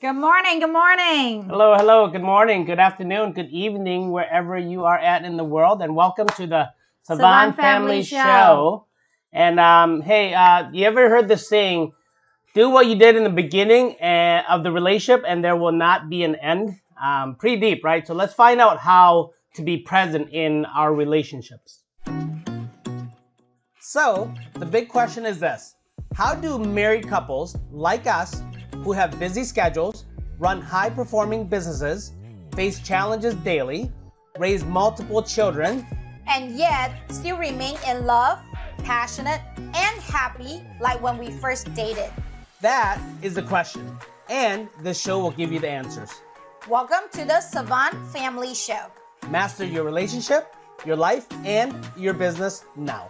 Good morning. Good morning. Hello, hello. Good morning, good afternoon, good evening, wherever you are at in the world, and welcome to the Savanh Savanh Family Family Show. Show. And hey, you ever heard the saying, "Do what you did in the beginning of the relationship, and there will not be an end"? Pretty deep, right? So let's find out how to be present in our relationships. So the big question is this: how do married couples like us, who have busy schedules, run high-performing businesses, face challenges daily, raise multiple children, And yet, still remain in love, passionate, and happy like when we first dated. that is the question. And this show will give you the answers. Welcome to the Savant Family Show. Master your relationship, your life, and your business now.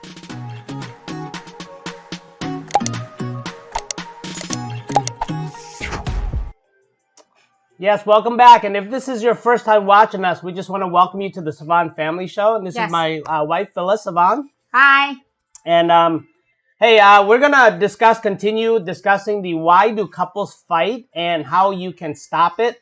Yes, welcome back. And if this is your first time watching us, we just want to welcome you to the Savant Family Show. And this Yes. is my wife, Phyllis Savant. Hi. And hey, we're gonna continue discussing the "Why Do Couples Fight" and how you can stop it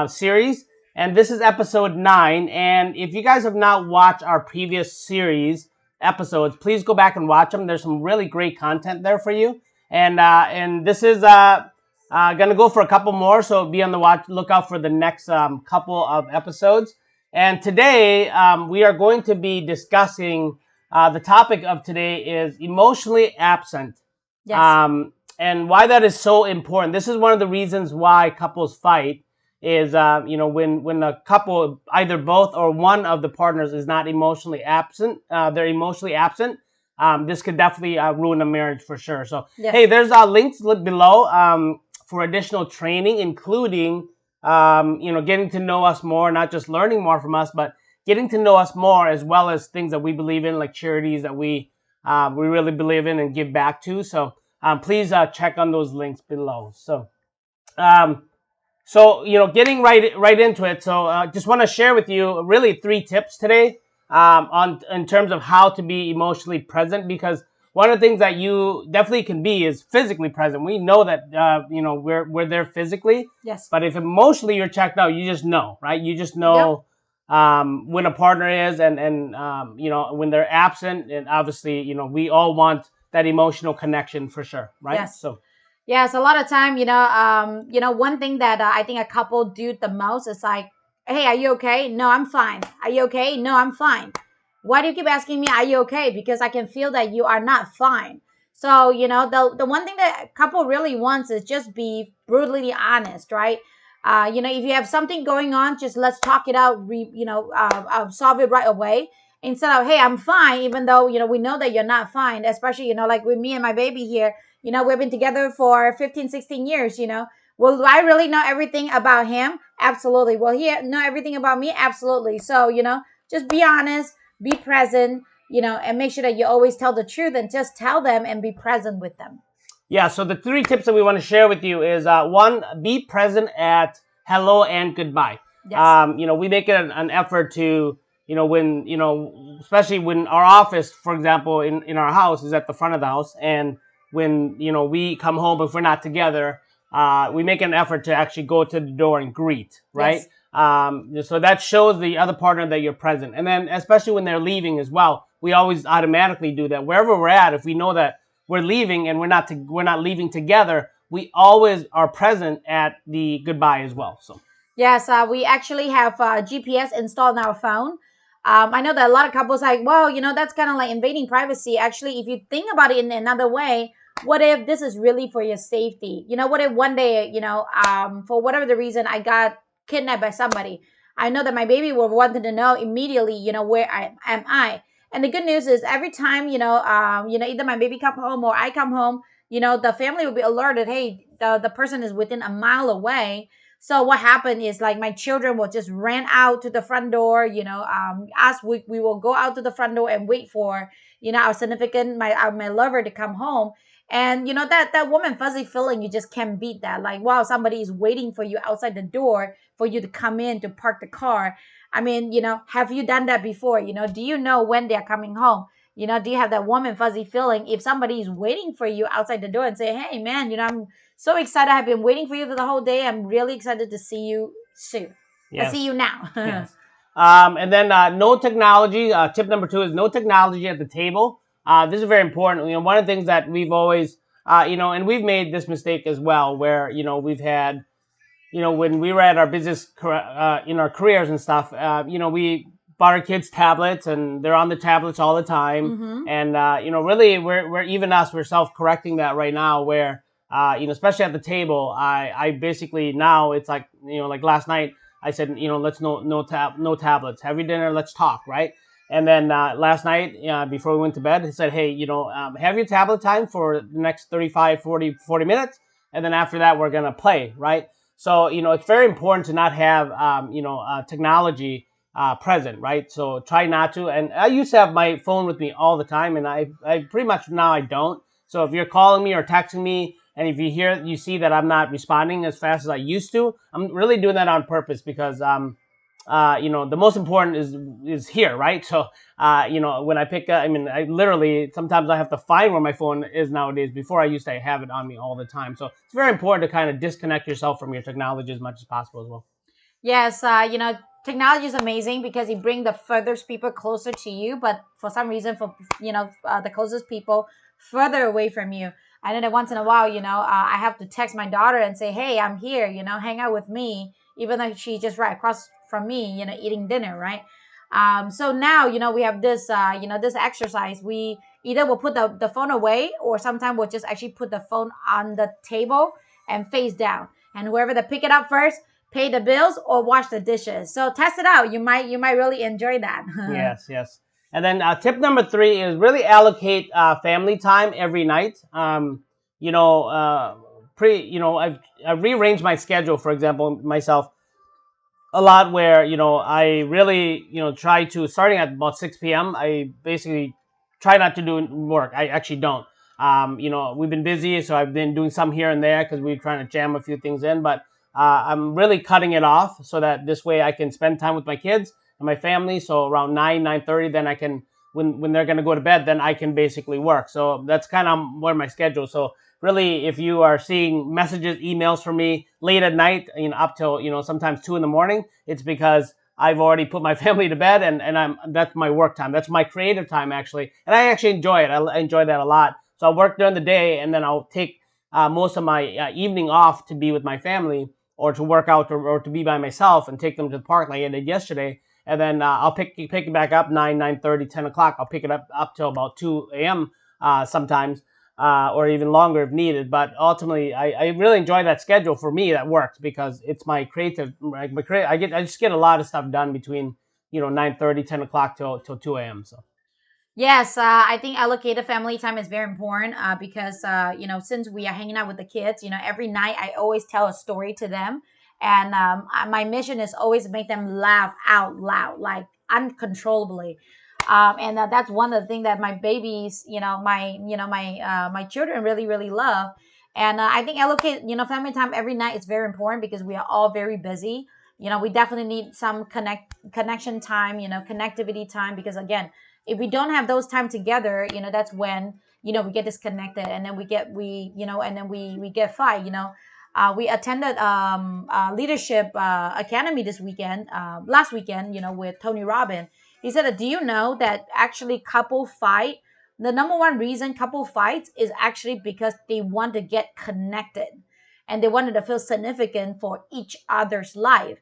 series. And this is episode 9. And if you guys have not watched our previous series episodes, please go back and watch them. There's some really great content there for you. And this is gonna go for a couple more, so be on the lookout for the next couple of episodes. And today we are going to be discussing. The topic of today is emotionally absent. Yes. And why that is so important. This is one of the reasons why couples fight is, when a couple, either both or one of the partners is not emotionally absent, they're emotionally absent. This could definitely ruin a marriage for sure. So, Yes. hey, there's links below for additional training, including, getting to know us more, not just learning more from us, but getting to know us more, as well as things that we believe in, like charities that we really believe in and give back to. So please check on those links below. So getting right into it. So just want to share with you really 3 tips today in terms of how to be emotionally present, because one of the things that you definitely can be is physically present. We know that we're there physically. Yes. But if emotionally you're checked out, you just know, right? You just know. Yep. When a partner is and when they're absent, and obviously we all want that emotional connection for sure, right? Yes. Yes, a lot of time, one thing that I think a couple do the most is like, hey, are you okay? No, I'm fine. Are you okay? No, I'm fine. Why do you keep asking me, are you okay? Because I can feel that you are not fine. So, the one thing that a couple really wants is just be brutally honest, right? If you have something going on, just let's talk it out, solve it right away. Instead of, hey, I'm fine, even though, we know that you're not fine, especially, like with me and my baby here, we've been together for 15, 16 years, Will I really know everything about him? Absolutely. Will he know everything about me? Absolutely. So, just be honest, be present, and make sure that you always tell the truth and just tell them and be present with them. Yeah, so the 3 tips that we want to share with you is 1, be present at hello and goodbye. Yes. We make it an effort to, especially when our office, for example, in our house is at the front of the house, and when, we come home, if we're not together, we make an effort to actually go to the door and greet, right? Yes. So that shows the other partner that you're present. And then especially when they're leaving as well, we always automatically do that. Wherever we're at, if we know that we're leaving and we're not leaving together, we always are present at the goodbye as well. So yes, we actually have GPS installed on our phone. I know that a lot of couples like, well, that's kind of like invading privacy. Actually, if you think about it in another way, what if this is really for your safety? What if one day, for whatever the reason, I got kidnapped by somebody? I know that my baby will want to know immediately, where am I? And the good news is every time, either my baby come home or I come home, the family will be alerted. Hey, the person is within a mile away. So what happened is like my children will just ran out to the front door, we will go out to the front door and wait for, our significant, my lover to come home. And that woman fuzzy feeling, you just can't beat that. Like, wow, somebody is waiting for you outside the door for you to come in to park the car. I mean, have you done that before? Do you know when they're coming home? Do you have that warm and fuzzy feeling if somebody is waiting for you outside the door and say, hey, man, I'm So excited. I've been waiting for you for the whole day. I'm really excited to see you soon. I Yes. see you now. Yes. And then no technology. Tip number 2 is no technology at the table. This is very important. One of the things that we've always, and we've made this mistake as well, where we've had, when we were at our business in our careers and stuff, we bought our kids tablets and they're on the tablets all the time. Mm-hmm. And, really we're even us, we're self-correcting that right now where, especially at the table, I basically now it's like, like last night I said, let's no tablets, have your dinner, let's talk. Right. And then last night, before we went to bed, he said, hey, have your tablet time for the next 35, 40 minutes. And then after that, we're going to play. Right. So, it's very important to not have, technology present, right? So try not to. And I used to have my phone with me all the time, and I pretty much now I don't. So if you're calling me or texting me, and if you see that I'm not responding as fast as I used to, I'm really doing that on purpose because, the most important is here, right? So, when I pick up, I mean, I literally sometimes I have to find where my phone is nowadays. Before I used to have it on me all the time. So it's very important to kind of disconnect yourself from your technology as much as possible as well. Yes, technology is amazing because it brings the furthest people closer to you, but for some reason, for the closest people further away from you. I know that once in a while, I have to text my daughter and say, "Hey, I'm here. Hang out with me," even though she's just right across from me, eating dinner, right? So now, we have this, this exercise. We either will put the phone away, or sometimes we'll just actually put the phone on the table and face down, and whoever that pick it up first pay the bills or wash the dishes. So test it out. You might really enjoy that. Yes, yes. And then tip number 3 is really allocate family time every night. You know, I've rearranged my schedule, for example, myself a lot where I really try to starting at about 6 p.m. I basically try not to do work. I actually don't. We've been busy, so I've been doing some here and there because we're trying to jam a few things in. But I'm really cutting it off so that this way I can spend time with my kids and my family. So around 9:30, then I can when they're gonna go to bed, then I can basically work. So that's kind of what my schedule. So really, if you are seeing messages, emails from me late at night, up till sometimes 2 in the morning, it's because I've already put my family to bed, and that's my work time. That's my creative time actually, and I actually enjoy it. I enjoy that a lot. So I work during the day, and then I'll take most of my evening off to be with my family or to work out or to be by myself and take them to the park like I did yesterday. And then I'll pick it back up 9:30, 10 o'clock. I'll pick it up till about 2 a.m. Sometimes or even longer if needed. But ultimately, I really enjoy that schedule. For me, that works because it's my creative. I just get a lot of stuff done between 9:30, 10 o'clock till 2 a.m. So Yes, I think allocated family time is very important because, since we are hanging out with the kids, every night I always tell a story to them. And my mission is always make them laugh out loud, like uncontrollably. And that's one of the things that my babies, my children really, really love. And I think allocate, family time every night is very important because we are all very busy. We definitely need some connection time, connectivity time, because again, if we don't have those time together, that's when we get disconnected, and then we get fight. We attended leadership academy this weekend, last weekend, with Tony Robbins. He said that, do you know that actually couple fight, the number one reason couple fights is actually because they want to get connected and they wanted to feel significant for each other's life.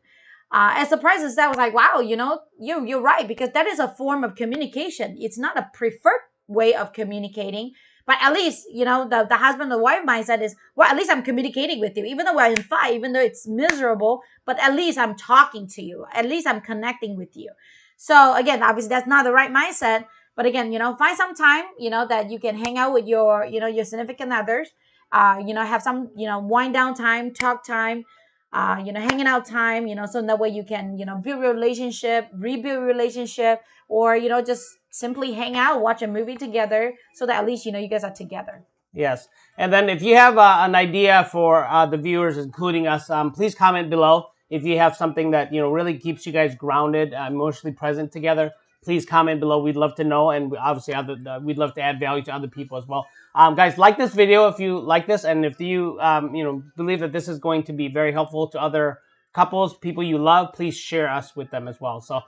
As surprised as that, I was like, wow, you're right, because that is a form of communication. It's not a preferred way of communicating, but at least, the husband and wife mindset is, well, at least I'm communicating with you, even though we're in fight, even though it's miserable, but at least I'm talking to you. At least I'm connecting with you. So again, obviously that's not the right mindset, but again, find some time, that you can hang out with your significant others, have some, wind down time, talk time, hanging out time, so that way you can, build a relationship, rebuild a relationship, or, just simply hang out, watch a movie together, so that at least, you guys are together. yes. And then if you have an idea for the viewers, including us, please comment below if you have something that really keeps you guys grounded, emotionally present together. please comment below. We'd love to know, and obviously we'd love to add value to other people as well. Guys, like this video if you like this, and if you believe that this is going to be very helpful to other couples, people you love, please share us with them as well. So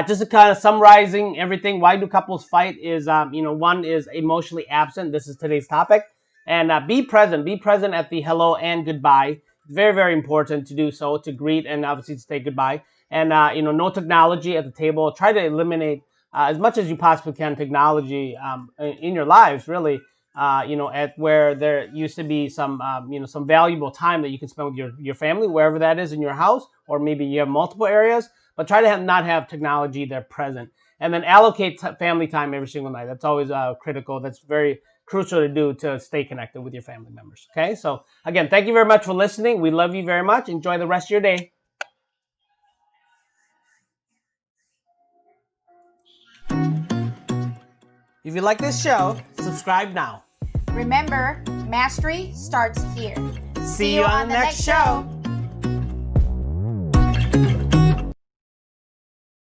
just to kind of summarizing everything, why do couples fight is, one is emotionally absent. This is today's topic. And be present. Be present at the hello and goodbye. Very, very important to do so, to greet and obviously to say goodbye. And, no technology at the table. Try to eliminate as much as you possibly can technology in your lives, really. At where there used to be some, some valuable time that you can spend with your family, wherever that is in your house, or maybe you have multiple areas, but try to not have technology there present. And then allocate family time every single night. That's always critical. That's very crucial to do to stay connected with your family members. Okay, so again, thank you very much for listening. We love you very much. Enjoy the rest of your day. If you like this show, subscribe now. Remember, mastery starts here. See you on the next show.